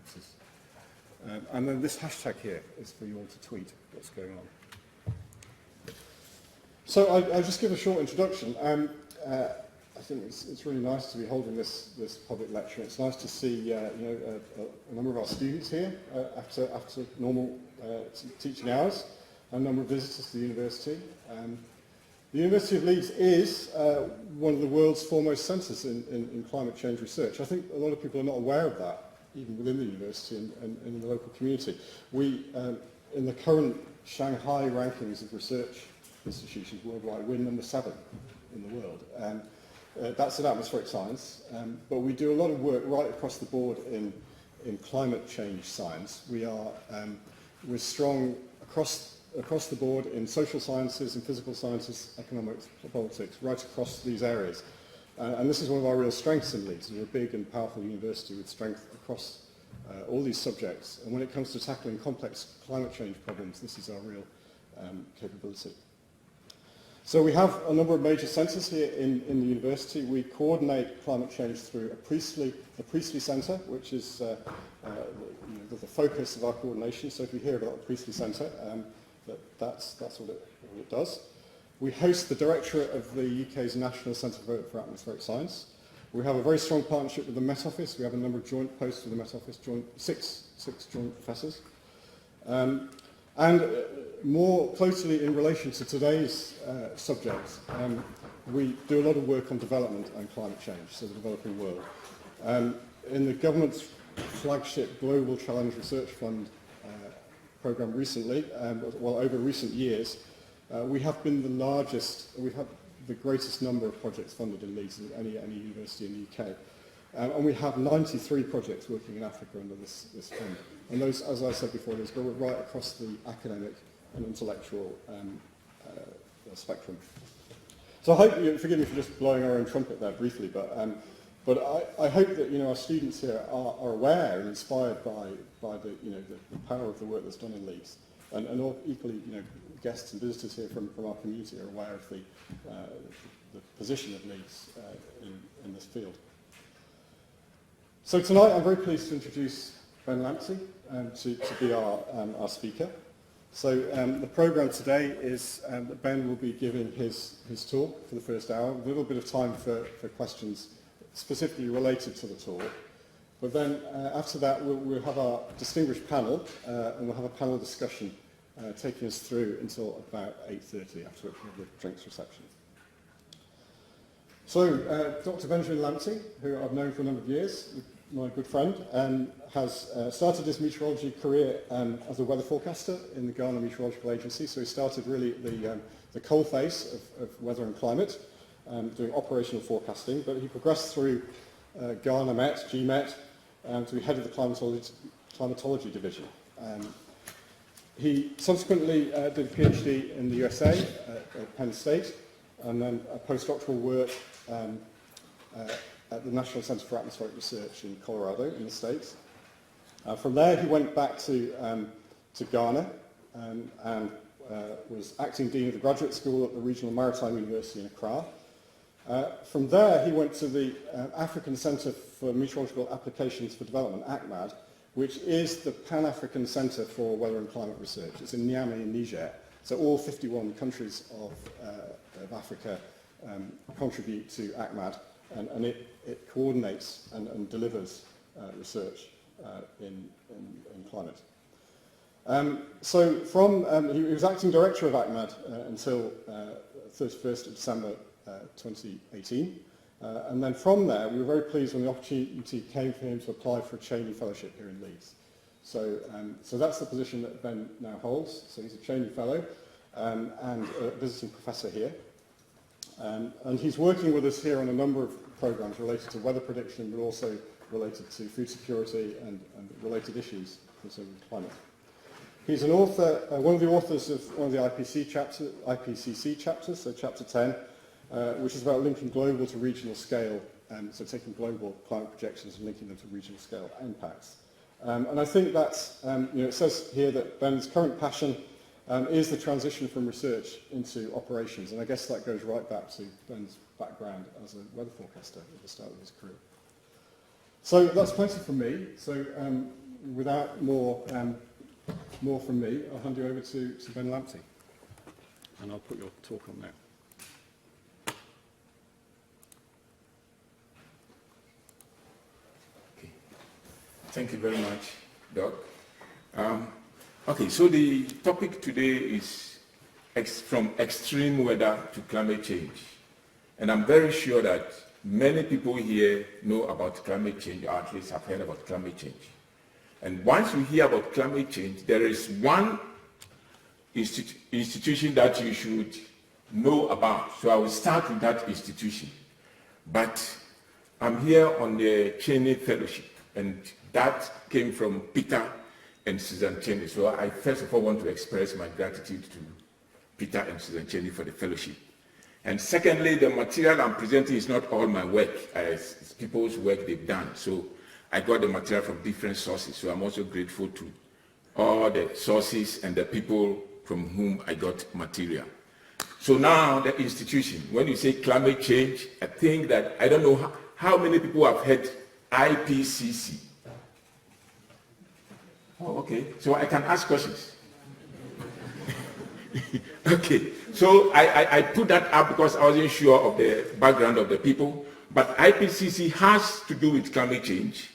purposes. And then this hashtag here is for you all to tweet what's going on. So I'll just give a short introduction. I think it's really nice to be holding this public lecture. It's nice to see a number of our students here after normal teaching hours, and a number of visitors to the university. The University of Leeds is one of the world's foremost centres in climate change research. I think a lot of people are not aware of that, even within the university and in the local community. We, in the current Shanghai rankings of research institutions worldwide, we're number 7 in the world. That's in atmospheric science, but we do a lot of work right across the board in climate change science. We're strong across the board in social sciences, in physical sciences, economics, politics, right across these areas. And this is one of our real strengths in Leeds. We're a big and powerful university with strength across all these subjects. And when it comes to tackling complex climate change problems, this is our real capability. So we have a number of major centres here in the university. We coordinate climate change through the Priestley Centre, which is the focus of our coordination. So if you hear about the Priestley Centre, that's what it does. We host the Directorate of the UK's National Centre for Atmospheric Science. We have a very strong partnership with the Met Office. We have a number of joint posts with the Met Office, six joint professors. And more closely in relation to today's subject, we do a lot of work on development and climate change, so the developing world. In the government's flagship Global Challenge Research Fund programme recently, over recent years, we have been the largest, we've had the greatest number of projects funded in Leeds than any university in the UK. And we have 93 projects working in Africa under this fund. And those, as I said before, those go right across the academic and intellectual spectrum. So I hope, forgive me for just blowing our own trumpet there briefly, but I hope that our students here are aware and inspired by the power of the work that's done in Leeds, and all, equally guests and visitors here from our community are aware of the position of Leeds in this field. So tonight I'm very pleased to introduce Ben Lamptey to be our speaker. So the programme today is that Ben will be giving his talk for the first hour, with a little bit of time for questions specifically related to the talk. But then after that we'll have our distinguished panel, and we'll have a panel discussion taking us through until about 8:30, after which we'll have the drinks reception. So Dr. Benjamin Lamptey, who I've known for a number of years, my good friend, has started his meteorology career as a weather forecaster in the Ghana Meteorological Agency. So he started really the coal face of weather and climate, doing operational forecasting, but he progressed through Ghana Met, GMET, to be head of the climatology division. He subsequently did a PhD in the USA at Penn State, and then a postdoctoral work at the National Centre for Atmospheric Research in Colorado, in the States. From there, he went back to Ghana and was acting dean of the graduate school at the Regional Maritime University in Accra. From there, he went to the African Centre for Meteorological Applications for Development, ACMAD, which is the Pan-African Centre for Weather and Climate Research. It's in Niamey in Niger. So all 51 countries of Africa contribute to ACMAD, and it coordinates and delivers research in climate. So he was acting director of ACMAD until 31st of December 2018. And then from there, we were very pleased when the opportunity came for him to apply for a Cheney Fellowship here in Leeds. So that's the position that Ben now holds. So he's a Cheney Fellow and a visiting professor here. And he's working with us here on a number of programs related to weather prediction, but also related to food security and related issues concerning climate. He's an author, one of the authors of one of the IPCC chapters, so chapter 10, which is about linking global to regional scale, so taking global climate projections and linking them to regional scale impacts. And I think that's, it says here that Ben's current passion is the transition from research into operations, and I guess that goes right back to Ben's background as a weather forecaster at the start of his career. So that's plenty from me. So without more from me, I'll hand you over to Ben Lamptey, and I'll put your talk on there. Okay. Thank you very much, Doc. Okay, so the topic today is from extreme weather to climate change. And I'm very sure that many people here know about climate change, or at least have heard about climate change. And once you hear about climate change, there is one institution that you should know about. So I will start with that institution. But I'm here on the Cheney Fellowship, and that came from Peter and Susan Cheney. So I first of all want to express my gratitude to Peter and Susan Cheney for the fellowship. And secondly, the material I'm presenting is not all my work, it's people's work they've done. So I got the material from different sources, so I'm also grateful to all the sources and the people from whom I got material. So now the institution, when you say climate change, I think that, I don't know how many people have heard IPCC. Oh, okay, so I can ask questions. Okay, so I put that up because I wasn't sure of the background of the people, but IPCC has to do with climate change.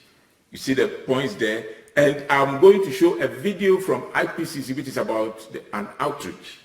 You see the points there, and I'm going to show a video from IPCC which is about an outreach.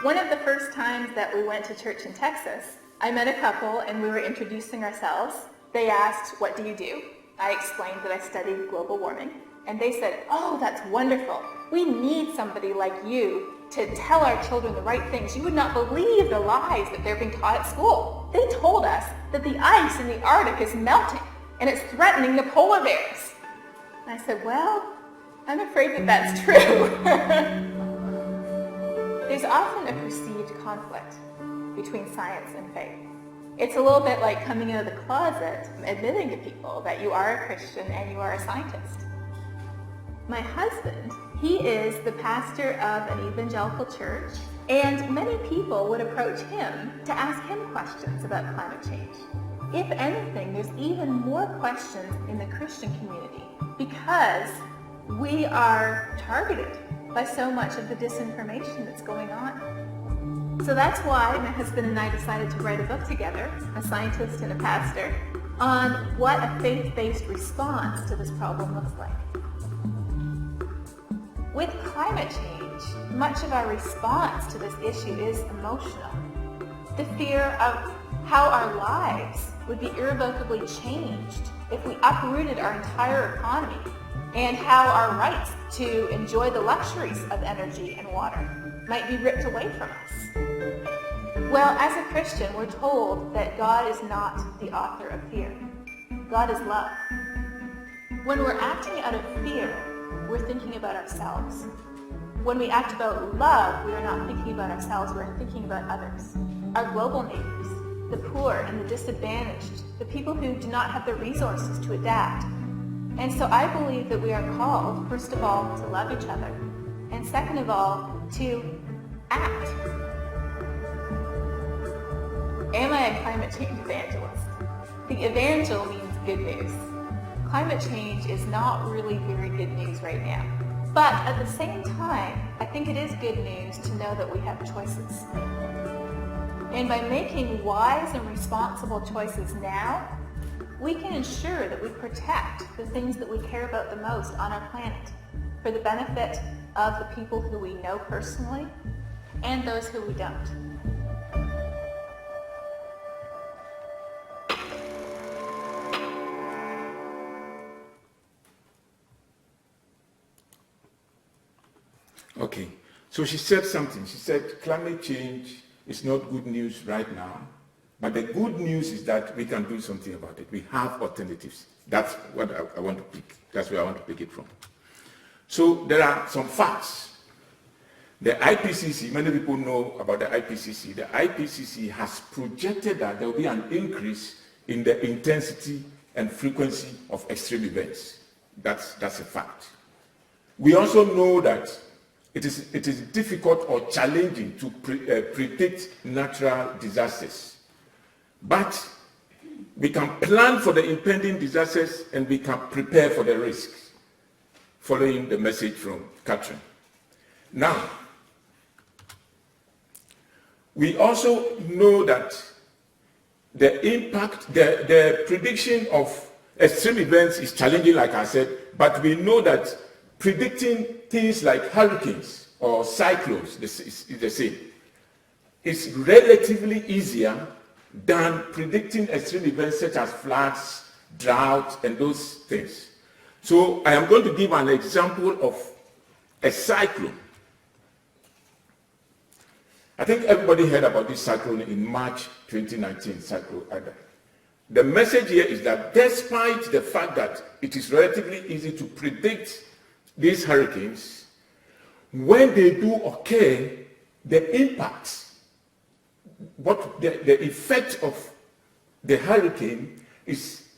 One of the first times that we went to church in Texas, I met a couple and we were introducing ourselves. They asked, "What do you do?" I explained that I studied global warming. And they said, "Oh, that's wonderful. We need somebody like you to tell our children the right things. You would not believe the lies that they're being taught at school. They told us that the ice in the Arctic is melting and it's threatening the polar bears." And I said, "Well, I'm afraid that that's true." There's often a perceived conflict between science and faith. It's a little bit like coming out of the closet, admitting to people that you are a Christian and you are a scientist. My husband, he is the pastor of an evangelical church, and many people would approach him to ask him questions about climate change. If anything, there's even more questions in the Christian community because we are targeted by so much of the disinformation that's going on. So that's why my husband and I decided to write a book together, a scientist and a pastor, on what a faith-based response to this problem looks like. With climate change, much of our response to this issue is emotional. The fear of how our lives would be irrevocably changed if we uprooted our entire economy, and how our rights to enjoy the luxuries of energy and water might be ripped away from us. Well, as a Christian, we're told that God is not the author of fear. God is love. When we're acting out of fear, we're thinking about ourselves. When we act about love, we are not thinking about ourselves, we're thinking about others. Our global neighbors, the poor and the disadvantaged, the people who do not have the resources to adapt. And so I believe that we are called, first of all, to love each other, and second of all, to act. Am I a climate change evangelist? The evangel means good news. Climate change is not really very good news right now. But at the same time, I think it is good news to know that we have choices. And by making wise and responsible choices now, we can ensure that we protect the things that we care about the most on our planet for the benefit of the people who we know personally and those who we don't. Okay, so she said something. She said climate change is not good news right now, but the good news is that we can do something about it. We have alternatives. That's what I want to pick. That's where I want to pick it from. So there are some facts. The IPCC, many people know about the IPCC. The IPCC has projected that there will be an increase in the intensity and frequency of extreme events. That's a fact. We also know that it is difficult or challenging to predict natural disasters. But we can plan for the impending disasters and we can prepare for the risks, following the message from Catherine. Now, we also know that the impact, the prediction of extreme events is challenging, like I said, but we know that predicting things like hurricanes or cyclones is the same. It's relatively easier than predicting extreme events such as floods, drought, and those things. So I am going to give an example of a cyclone. I think everybody heard about this cyclone in March 2019, Cyclone Ida. The message here is that despite the fact that it is relatively easy to predict these hurricanes, when they do occur, the impact, the effect of the hurricane is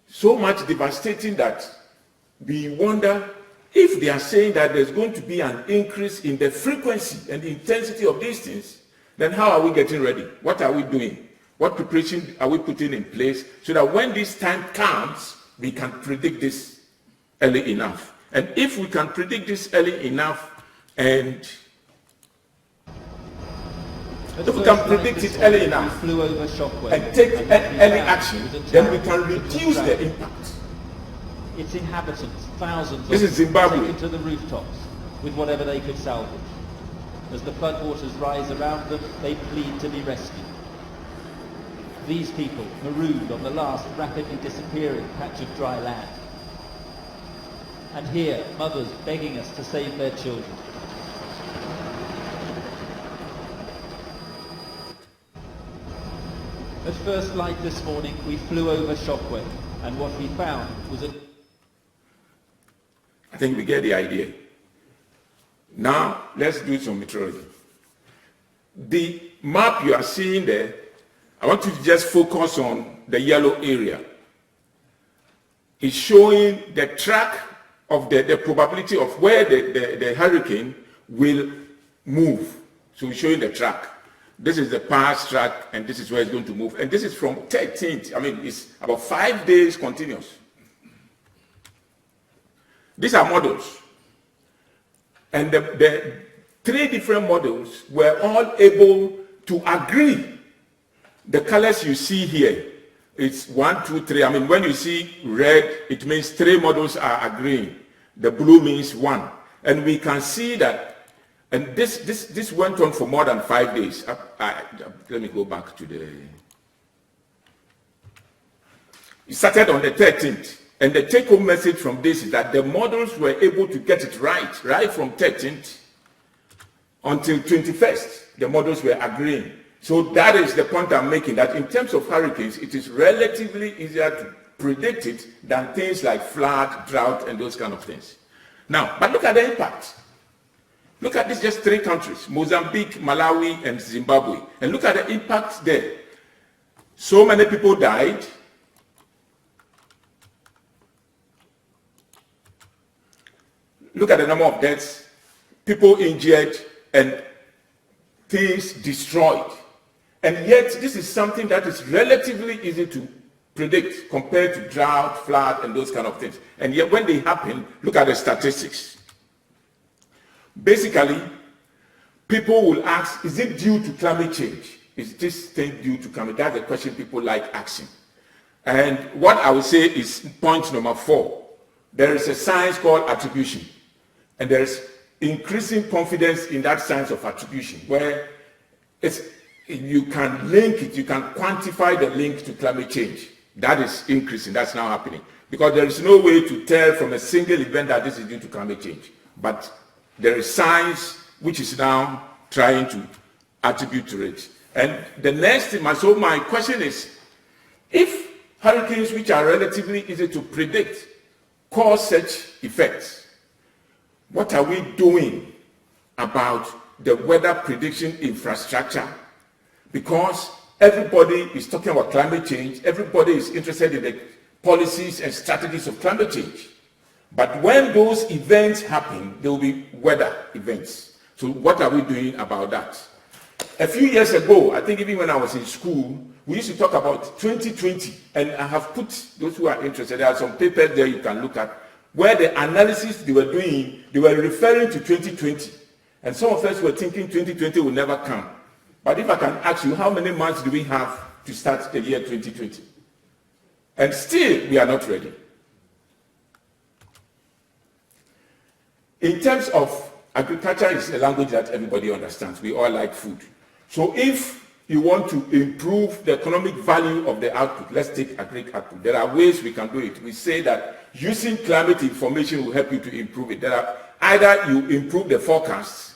so much devastating that we wonder if they are saying that there's going to be an increase in the frequency and the intensity of these things, then how are we getting ready? What are we doing? What preparation are we putting in place so that when this time comes, we can predict this early enough? And if we can predict this early enough and if we can predict it early enough and take early action, then we can reduce the impact. Its inhabitants, thousands This is Zimbabwe. taken to the rooftops with whatever they could salvage. As the floodwaters rise around them, they plead to be rescued. These people marooned on the last rapidly disappearing patch of dry land. And here, mothers begging us to save their children. At first light this morning, we flew over Shockwave, and what we found was a... I think we get the idea. Now, let's do some meteorology. The map you are seeing there, I want you to just focus on the yellow area. It's showing the track of the probability of where the hurricane will move. So we're showing the track. This is the past track, and this is where it's going to move. And this is from 13th. I mean, it's about 5 days continuous. These are models. And the three different models were all able to agree. The colors you see here, it's 1, 2, 3. I mean, when you see red, it means 3 models are agreeing. The blue means 1. And we can see that, and this went on for more than 5 days. Let me go back to the... It started on the 13th. And the take-home message from this is that the models were able to get it right from 13th until 21st. The models were agreeing. So that is the point I'm making, that in terms of hurricanes, it is relatively easier to predict it than things like flood, drought, and those kind of things. Now, but look at the impact. Look at these just 3 countries, Mozambique, Malawi, and Zimbabwe. And look at the impact there. So many people died. Look at the number of deaths, people injured, and things destroyed. And yet, this is something that is relatively easy to predict compared to drought, flood, and those kind of things. And yet, when they happen, look at the statistics. Basically, people will ask, is it due to climate change? Is this thing due to climate? That's the question people like asking. And what I would say is point number 4. There is a science called attribution. And there is increasing confidence in that science of attribution, where you can link it, you can quantify the link to climate change. That is increasing, that's now happening. Because there is no way to tell from a single event that this is due to climate change. But there is science which is now trying to attribute to it. And the next thing, so my question is, if hurricanes which are relatively easy to predict cause such effects, what are we doing about the weather prediction infrastructure, because everybody is talking about climate change, everybody is interested in the policies and strategies of climate change. But when those events happen, there will be weather events. So what are we doing about that? A few years ago, I think even when I was in school, we used to talk about 2020, and I have put, those who are interested, there are some papers there you can look at, where the analysis they were doing, they were referring to 2020. And some of us were thinking 2020 will never come. But if I can ask you, how many months do we have to start the year 2020? And still, we are not ready. In terms of agriculture, is a language that everybody understands. We all like food. So if you want to improve the economic value of the output, let's take agric output. There are ways we can do it. We say that using climate information will help you to improve it. There are either you improve the forecasts,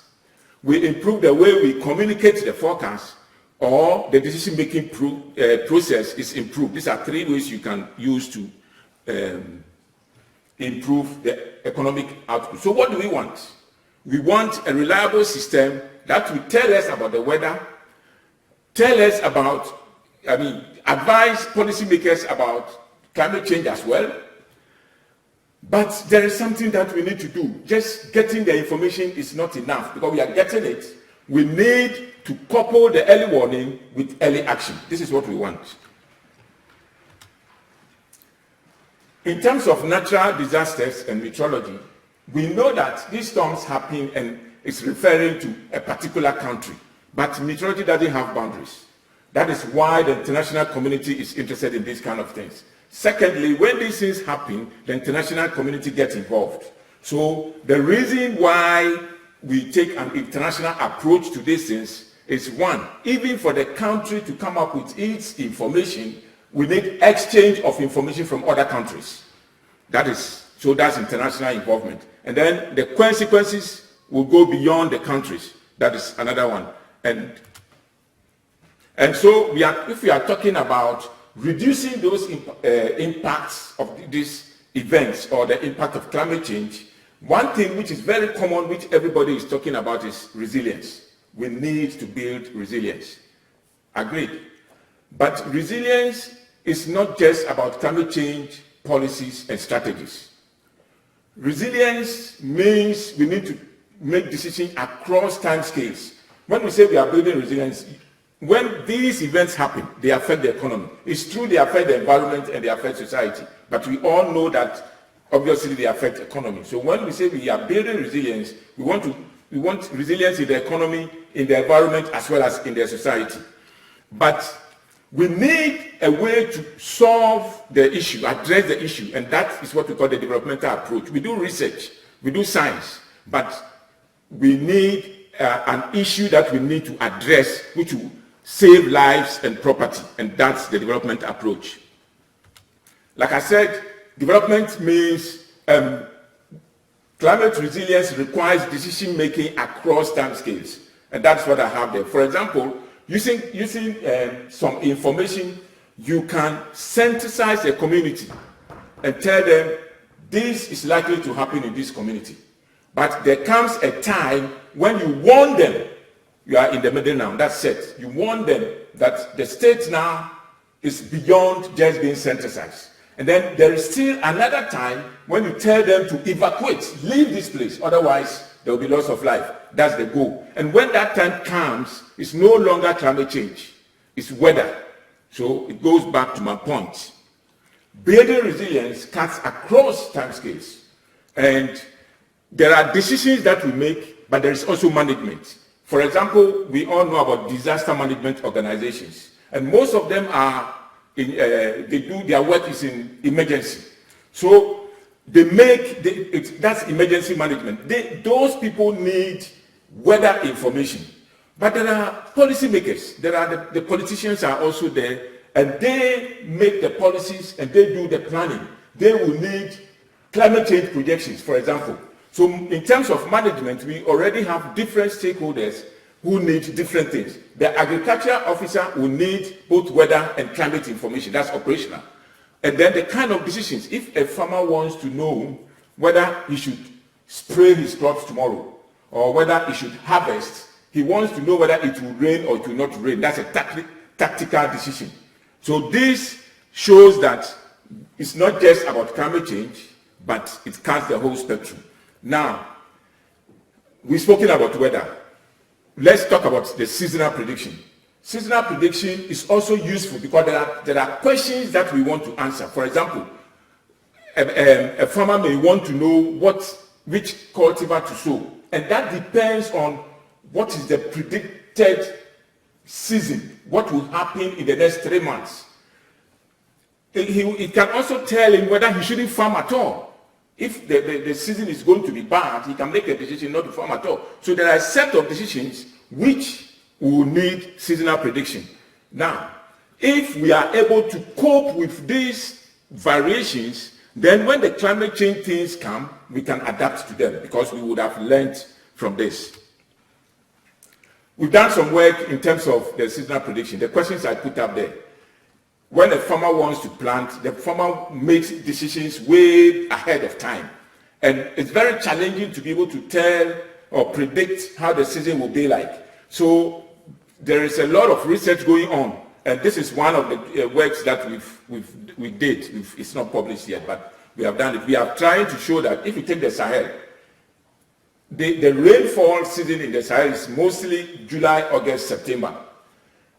we improve the way we communicate the forecast, or the decision-making process is improved. These are three ways you can use to improve the economic output. So what do we want? We want a reliable system that will tell us about the weather, tell us about, advise policymakers about climate change as well. But there is something that we need to do. Just getting the information is not enough, because we are getting it. We need to couple the early warning with early action. This is what we want. In terms of natural disasters and meteorology, we know that these storms happen and it's referring to a particular country. But meteorology doesn't have boundaries. That is why the international community is interested in these kind of things. Secondly, when these things happen, the international community gets involved. So the reason why we take an international approach to these things is, one, even for the country to come up with its information, we need exchange of information from other countries. That's international involvement. And then the consequences will go beyond the countries. That is another one. And so if we are talking about reducing those impacts of these events or the impact of climate change, one thing which is very common, which everybody is talking about, is resilience. We need to build resilience. Agreed. But resilience is not just about climate change policies and strategies. Resilience means we need to make decisions across time scales. When we say we are building resilience, when these events happen, they affect the economy. It's true they affect the environment and they affect society, but we all know that obviously they affect the economy. So when we say we are building resilience, we want resilience in the economy, in the environment, as well as in the society. But we need a way to solve the issue, address the issue, and that is what we call the developmental approach. We do research, we do science, but we need an issue that we need to address, which will save lives and property, and that's the development approach. Like I said, development means climate resilience requires decision-making across time scales, and that's what I have there. For example, using some information, you can synthesize a community and tell them this is likely to happen in this community. But there comes a time when you warn them, you are in the middle now, that's it. You warn them that the state now is beyond just being synthesized. And then there is still another time when you tell them to evacuate, leave this place, otherwise there will be loss of life. That's the goal. And when that time comes, it's no longer climate change, it's weather. So it goes back to my point. Building resilience cuts across time scales. And there are decisions that we make, but there is also management. For example, we all know about disaster management organizations. And most of them are, their work is in emergency. So that's emergency management. Those people need weather information. But there are policymakers, the politicians are also there, and they make the policies and they do the planning. They will need climate change projections, for example. So in terms of management, we already have different stakeholders who need different things. The agriculture officer will need both weather and climate information. That's operational. And then the kind of decisions, if a farmer wants to know whether he should spray his crops tomorrow or whether he should harvest He wants to know whether it will rain or it will not rain. That's a tactical decision. So this shows that it's not just about climate change, but it covers the whole spectrum. Now, we've spoken about weather. Let's talk about the seasonal prediction. Seasonal prediction is also useful because there are questions that we want to answer. For example, a farmer may want to know which cultivar to sow, and that depends on what is the predicted season, what will happen in the next 3 months. It can also tell him whether he shouldn't farm at all. If the season is going to be bad, he can make a decision not to farm at all. So there are a set of decisions which will need seasonal prediction. Now, if we are able to cope with these variations, then when the climate change things come, we can adapt to them because we would have learned from this. We've done some work in terms of the seasonal prediction. The questions I put up there. When a farmer wants to plant, the farmer makes decisions way ahead of time. And it's very challenging to be able to tell or predict how the season will be like. So there is a lot of research going on. And this is one of the works that we did. It's not published yet, but we have done it. We are trying to show that if you take the Sahel, the rainfall season in the Sahel is mostly July, August, September.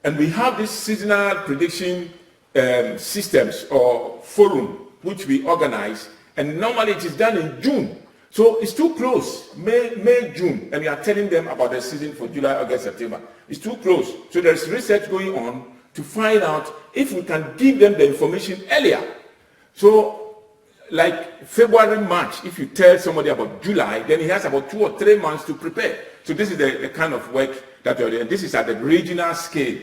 And we have this seasonal prediction systems or forum which we organize, and normally it is done in June. So it's too close, May, June, and we are telling them about the season for July, August, September. It's too close. So there's research going on to find out if we can give them the information earlier. So like February, March, if you tell somebody about July, then he has about 2 or 3 months to prepare. So this is the kind of work that we're doing. This is at the regional scale.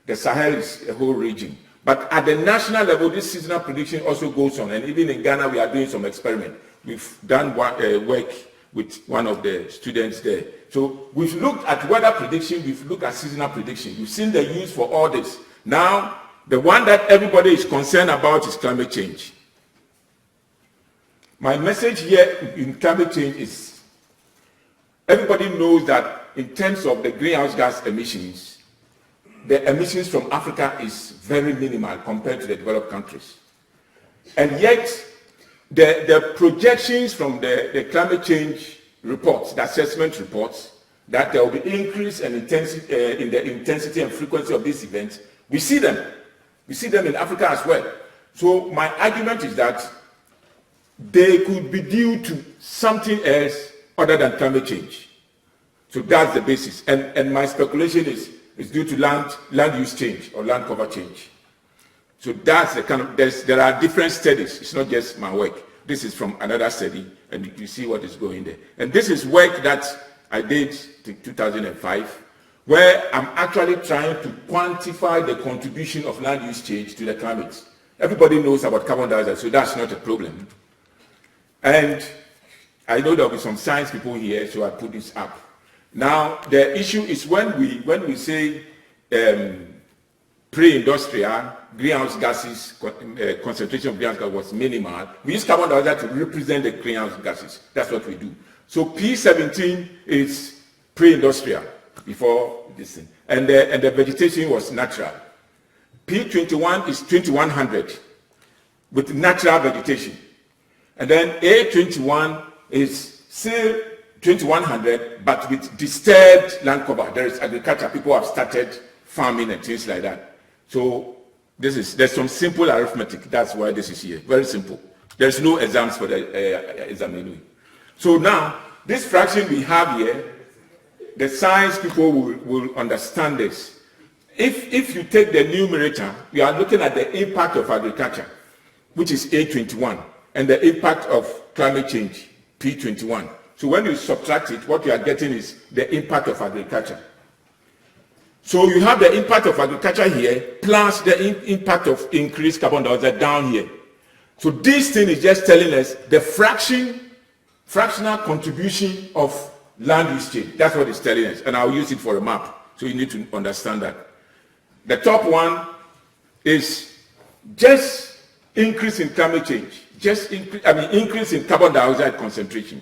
The Sahel is a whole region. But at the national level, this seasonal prediction also goes on. And even in Ghana, we are doing some experiment. We've done work with one of the students there. So we've looked at weather prediction, we've looked at seasonal prediction. You've seen the use for all this. Now, the one that everybody is concerned about is climate change. My message here in climate change is, everybody knows that in terms of the greenhouse gas emissions, the emissions from Africa is very minimal compared to the developed countries. And yet, the projections from the climate change reports, the assessment reports, that there will be increase in the intensity and frequency of these events, we see them. We see them in Africa as well. So my argument is that they could be due to something else other than climate change. So that's the basis. And my speculation is due to land use change or land cover change. So that's the kind of, there are different studies. It's not just my work. This is from another study, and you see what is going there. And this is work that I did in 2005, where I'm actually trying to quantify the contribution of land use change to the climate. Everybody knows about carbon dioxide, so that's not a problem. And I know there will be some science people here, so I put this up. Now, the issue is when we say pre-industrial greenhouse gases, concentration of greenhouse gases was minimal, we use carbon dioxide to represent the greenhouse gases. That's what we do. So P17 is pre-industrial, before this thing. And the vegetation was natural. P21 is 2100 with natural vegetation. And then A21 is still 2100, but with disturbed land cover. There is agriculture. People have started farming and things like that. So there's some simple arithmetic. That's why this is here. Very simple. There's no exams for the exam anyway. So now, this fraction we have here, the science people will understand this. If you take the numerator, we are looking at the impact of agriculture, which is A21, and the impact of climate change, P21. So when you subtract it, what you are getting is the impact of agriculture. So you have the impact of agriculture here, plus the impact of increased carbon dioxide down here. So this thing is just telling us the fractional contribution of land use change. That's what it's telling us. And I'll use it for a map. So you need to understand that. The top one is just increase in climate change. Increase in carbon dioxide concentration.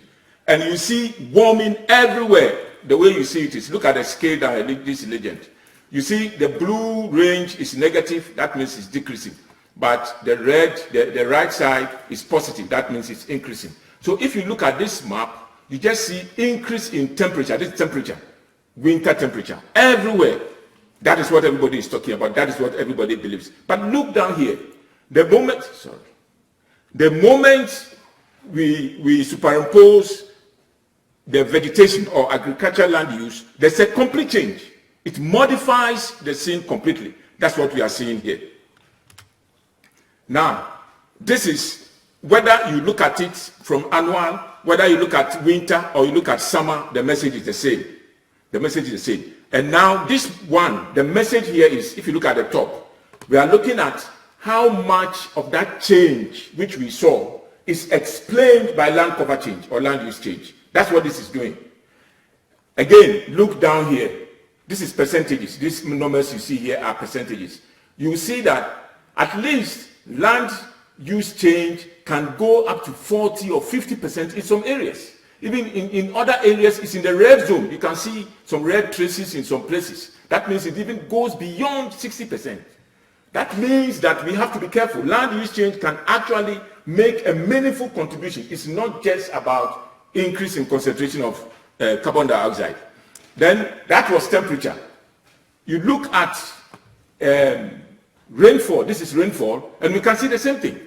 And you see warming everywhere. The way you see it is, look at the scale that this legend. You see the blue range is negative, that means it's decreasing. But the red, the right side is positive, that means it's increasing. So if you look at this map, you just see increase in temperature, this temperature, winter temperature, everywhere. That is what everybody is talking about, that is what everybody believes. But look down here, the moment we superimpose the vegetation or agricultural land use, there's a complete change. It modifies the scene completely. That's what we are seeing here. Now, this is whether you look at it from annual, whether you look at winter or you look at summer, the message is the same. The message is the same. And now this one, the message here is, if you look at the top, we are looking at how much of that change which we saw is explained by land cover change or land use change. That's what this is doing. Again, look down here. This is percentages. These numbers you see here are percentages. You see that at least land use change can go up to 40 or 50% in some areas. Even in other areas, it's in the red zone. You can see some red traces in some places. That means it even goes beyond 60%. That means that we have to be careful. Land use change can actually make a meaningful contribution. It's not just about increase in concentration of carbon dioxide. Then that was temperature. You look at rainfall. This is rainfall, and we can see the same thing.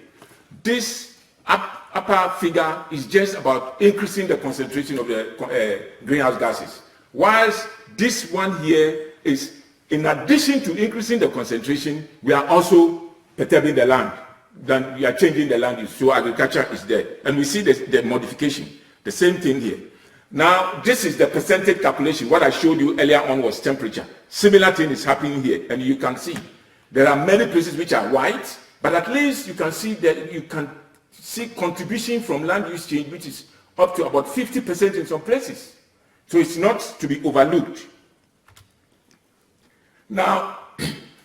This upper figure is just about increasing the concentration of the greenhouse gases, whilst this one here is, in addition to increasing the concentration, we are also perturbing the land. Then we are changing the land use, so agriculture is there. And we see the modification, the same thing here. Now, this is the percentage calculation. What I showed you earlier on was temperature. Similar thing is happening here, and you can see there are many places which are white, but at least you can see that you can see contribution from land use change, which is up to about 50% in some places. So it's not to be overlooked. Now,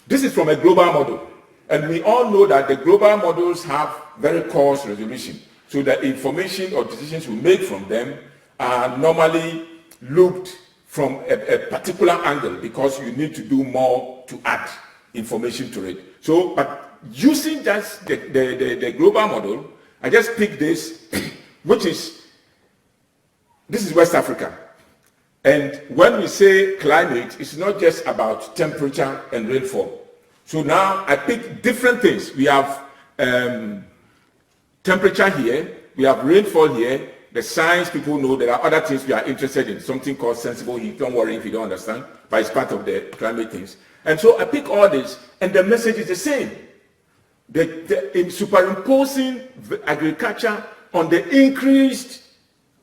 this is from a global model, and we all know that the global models have very coarse resolution. So the information or decisions we make from them are normally looked from a particular angle because you need to do more to add information to it. So, but using just the global model, I just picked this, which is, this is West Africa. And when we say climate, it's not just about temperature and rainfall. So now I picked different things. We have temperature here, we have rainfall here. The science people know there are other things we are interested in, something called sensible heat. Don't worry if you don't understand, but it's part of the climate things. And so I pick all this, and the message is the same. In superimposing agriculture on the increased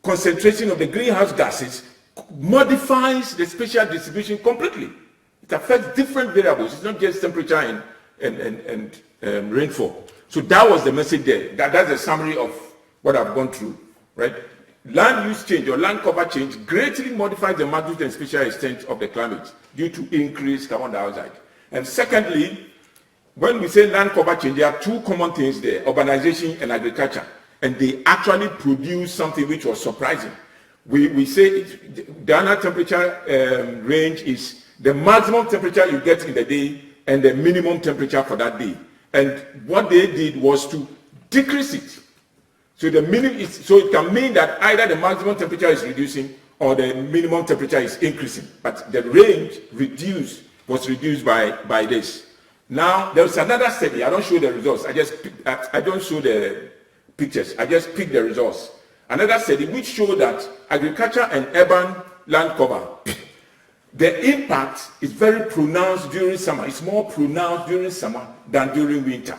concentration of the greenhouse gases modifies the spatial distribution completely. It affects different variables. It's not just temperature and rainfall. So that was the message there. That's a summary of what I've gone through, right? Land use change or land cover change greatly modifies the magnitude and spatial extent of the climate due to increased carbon dioxide. And secondly, when we say land cover change, there are two common things there, urbanization and agriculture. And they actually produce something which was surprising. We say the annual temperature range is the maximum temperature you get in the day and the minimum temperature for that day. And what they did was to decrease it. So so it can mean that either the maximum temperature is reducing or the minimum temperature is increasing. But the range was reduced by this. Now there's another study. I don't show the results. I don't show the pictures. I just pick the results. Another study which showed that agriculture and urban land cover, the impact is very pronounced during summer. It's more pronounced during summer than during winter.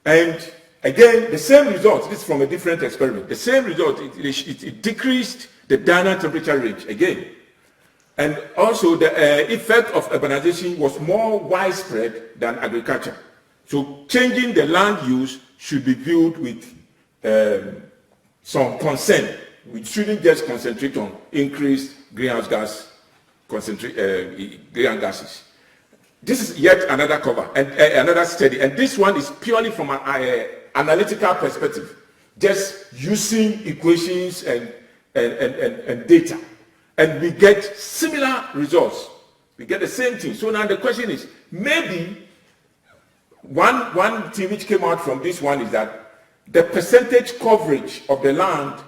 And again, the same result. This is from a different experiment. The same result. It decreased the diurnal temperature range again. And also the effect of urbanization was more widespread than agriculture. So changing the land use should be viewed with some concern. We shouldn't just concentrate on increased greenhouse gases. This is yet another cover and another study. And this one is purely from an analytical perspective, just using equations and and data. And we get similar results. We get the same thing. So now the question is, maybe one thing which came out from this one is that the percentage coverage of the land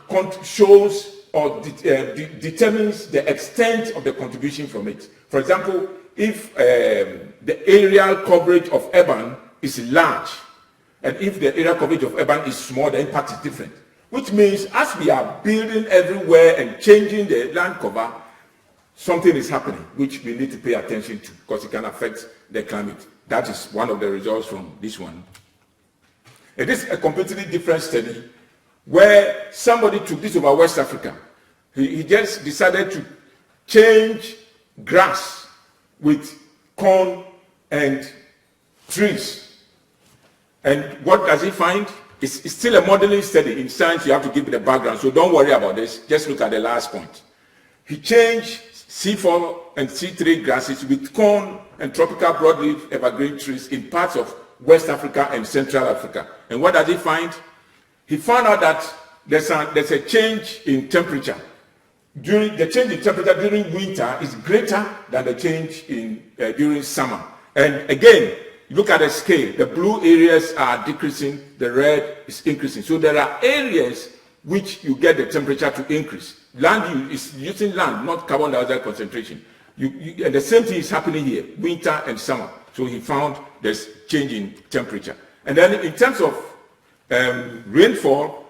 shows or determines the extent of the contribution from it. For example, if the areal coverage of urban is large, and if the area coverage of urban is small, the impact is different. Which means as we are building everywhere and changing the land cover, something is happening which we need to pay attention to because it can affect the climate. That is one of the results from this one. It is a completely different study where somebody took this over West Africa. He just decided to change grass with corn and trees. And what does he find? It's still a modeling study. In science, you have to give it a background, so don't worry about this. Just look at the last point. He changed C4 and C3 grasses with corn and tropical broadleaf evergreen trees in parts of West Africa and Central Africa. And what does he find? He found out that there's a change in temperature. The change in temperature during winter is greater than the change during summer. And again, look at the scale. The blue areas are decreasing, the red is increasing. So there are areas which you get the temperature to increase. Land is using land, not carbon dioxide concentration. And the same thing is happening here, winter and summer. So he found there's change in temperature. And then in terms of rainfall,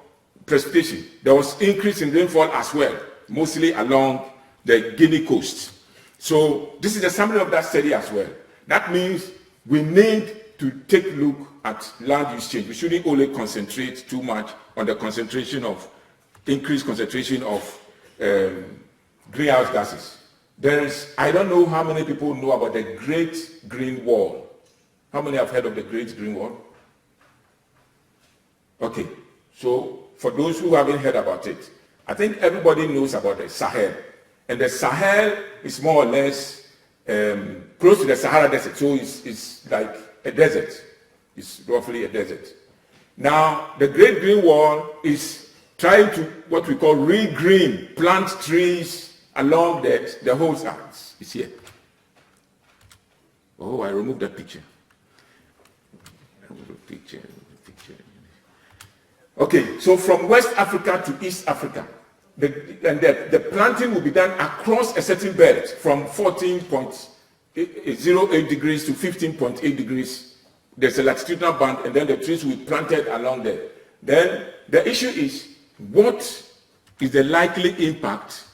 precipitation, there was increase in rainfall as well, mostly along the Guinea coast. So this is a summary of that study as well. That means we need to take a look at land use change. We shouldn't only concentrate too much on the increased concentration of greenhouse gases. I don't know how many people know about the Great Green Wall. How many have heard of the Great Green Wall? Okay, so for those who haven't heard about it, I think everybody knows about the Sahel. And the Sahel is more or less close to the Sahara Desert, so it's like a desert. It's roughly a desert. Now, the Great Green Wall is trying to, what we call regreen, plant trees along the whole side. It's here. Oh, I removed that picture. Okay, so from West Africa to East Africa, the planting will be done across a certain belt from 14.08 degrees to 15.8 degrees. There's a latitudinal band, and then the trees will be planted along there. Then the issue is, what is the likely impact?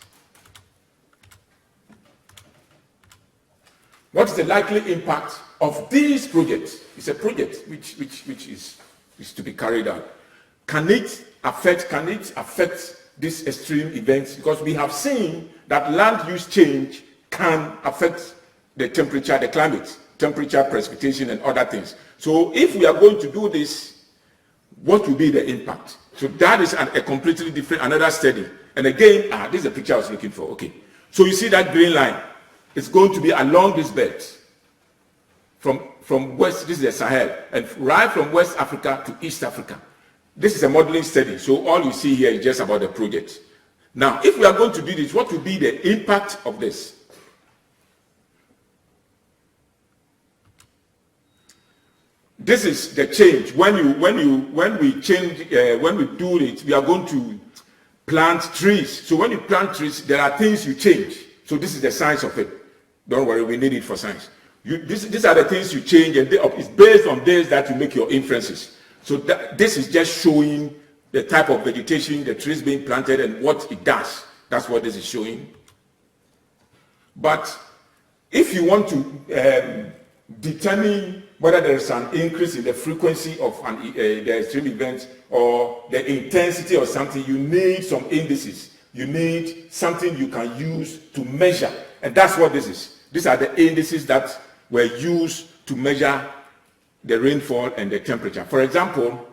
What is the likely impact of these projects? It's a project which is to be carried out. Can it affect these extreme events? Because we have seen that land use change can affect the temperature, the climate, temperature, precipitation, and other things. So if we are going to do this, what will be the impact? So that is a completely different, another study. And again, this is the picture I was looking for. Okay. So you see that green line? It's going to be along this belt. From west, this is the Sahel, and right from West Africa to East Africa. This is a modeling study, so all you see here is just about the project. Now, if we are going to do this, what will be the impact of this? This is the change. When we do it, we are going to plant trees. So when you plant trees, there are things you change. So this is the science of it. Don't worry, we need it for science. These are the things you change, and it's based on this that you make your inferences. So this is just showing the type of vegetation, the trees being planted, and what it does. That's what this is showing. But if you want to determine whether there is an increase in the frequency of the extreme events or the intensity or something, you need some indices. You need something you can use to measure. And that's what this is. These are the indices that were used to measure the rainfall and the temperature. For example,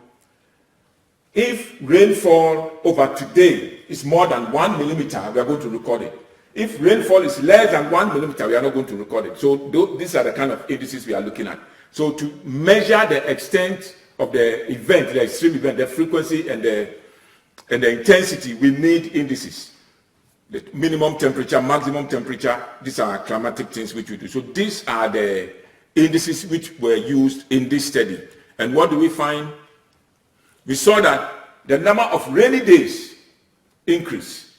if rainfall over today is more than 1 millimeter, we are going to record it. If rainfall is less than 1 millimeter, we are not going to record it. So these are the kind of indices we are looking at. So to measure the extent of the event, the extreme event, the frequency and the intensity, we need indices. the minimum temperature, maximum temperature. These are climatic things which we do. So these are the indices which were used in this study. And what do we find? We saw that the number of rainy days increase,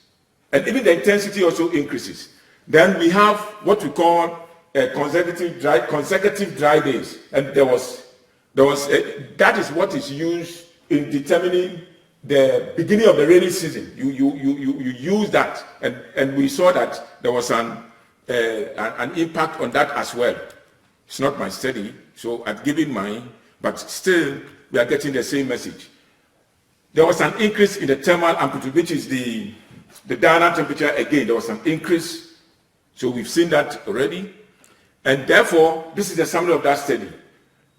and even the intensity also increases. Then we have what we call consecutive dry days, and that is what is used in determining the beginning of the rainy season. You use that, and we saw that there was an impact on that as well. It's not my study, so I've given mine, but still we are getting the same message. There was an increase in the thermal amplitude, which is the diurnal temperature. Again, there was an increase, so we've seen that already, and therefore this is the summary of that study.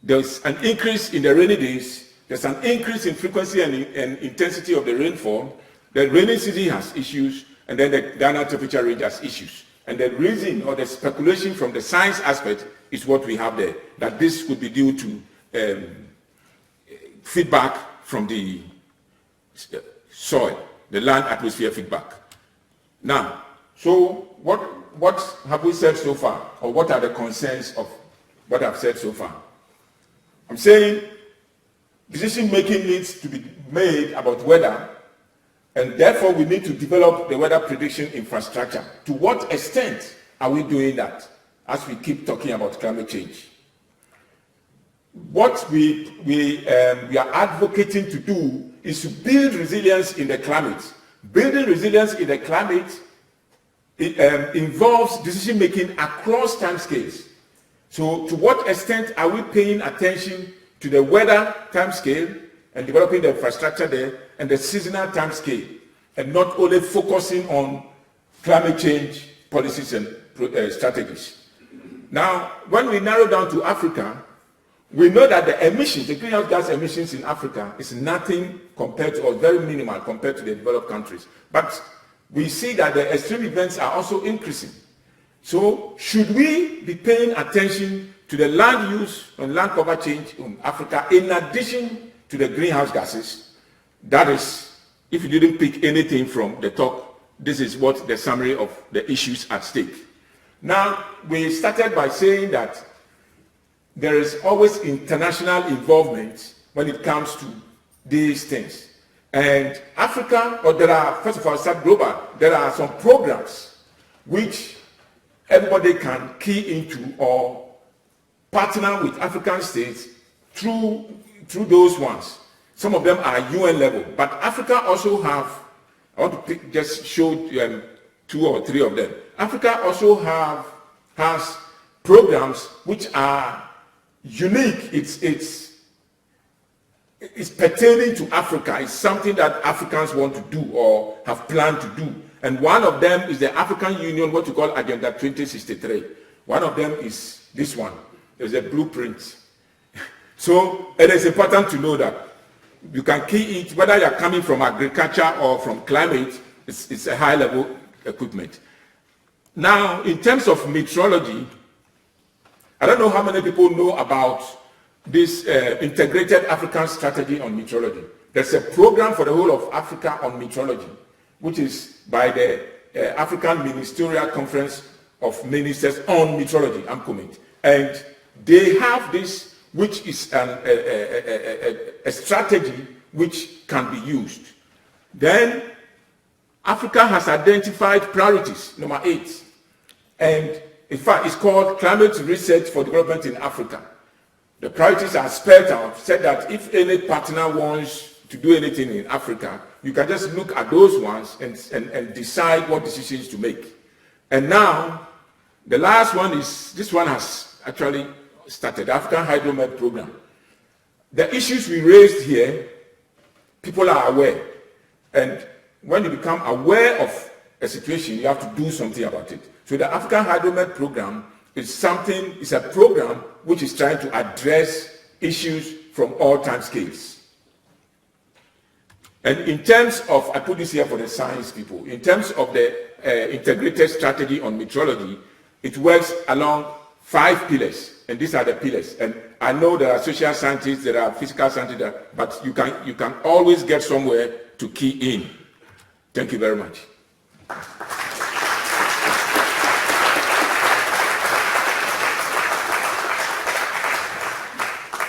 There's an increase in the rainy days. There's an increase in frequency and intensity of the rainfall. The rainy season has issues, and then the diurnal temperature range has issues. And the reason or the speculation from the science aspect is what we have there, that this could be due to feedback from the soil, the land atmosphere feedback. Now, so what have we said so far, or what are the concerns of what I've said so far? I'm saying decision making needs to be made about weather, and therefore we need to develop the weather prediction infrastructure. To what extent are we doing that as we keep talking about climate change? What we are advocating to do is to build resilience in the climate. Building resilience in the climate involves decision making across time scales. So to what extent are we paying attention to the weather time scale and developing the infrastructure there, and the seasonal time scale, and not only focusing on climate change policies and strategies? Now, when we narrow down to Africa, we know that the emissions, the greenhouse gas emissions in Africa is nothing compared to, or very minimal compared to the developed countries. But we see that the extreme events are also increasing. So should we be paying attention to the land use and land cover change in Africa in addition to the greenhouse gases? That is, if you didn't pick anything from the talk, this is what the summary of the issues at stake. Now, we started by saying that there is always international involvement when it comes to these things. And Africa, or there are, first of all, start global, there are some programs which everybody can key into or partner with African states through those ones. Some of them are UN level, but Africa also have, I want to just show 2 or 3 of them. Africa also has programs which are unique. It's pertaining to Africa. It's something that Africans want to do or have planned to do. And one of them is the African Union, what you call Agenda 2063. One of them is this one. There's a blueprint. So it is important to know that you can key it, whether you're coming from agriculture or from climate, it's a high level equipment. Now, in terms of metrology, I don't know how many people know about this integrated African strategy on metrology. There's a program for the whole of Africa on metrology, which is by the African Ministerial Conference of Ministers on Metrology, AMCOMIT. And they have this, which is a strategy which can be used. Then Africa has identified priorities, number 8. And in fact, it's called Climate Research for Development in Africa. The priorities are spelled out, said that if any partner wants to do anything in Africa, you can just look at those ones and decide what decisions to make. And now, the last one is, this one has actually started, the African Hydromet Program. The issues we raised here, people are aware. And when you become aware of a situation, you have to do something about it. So the African Hydromet Program is a program which is trying to address issues from all time scales. And in terms of, I put this here for the science people, in terms of the integrated strategy on metrology, it works along 5 pillars. And these are the pillars. And I know there are social scientists, there are physical scientists, but you can always get somewhere to key in. Thank you very much.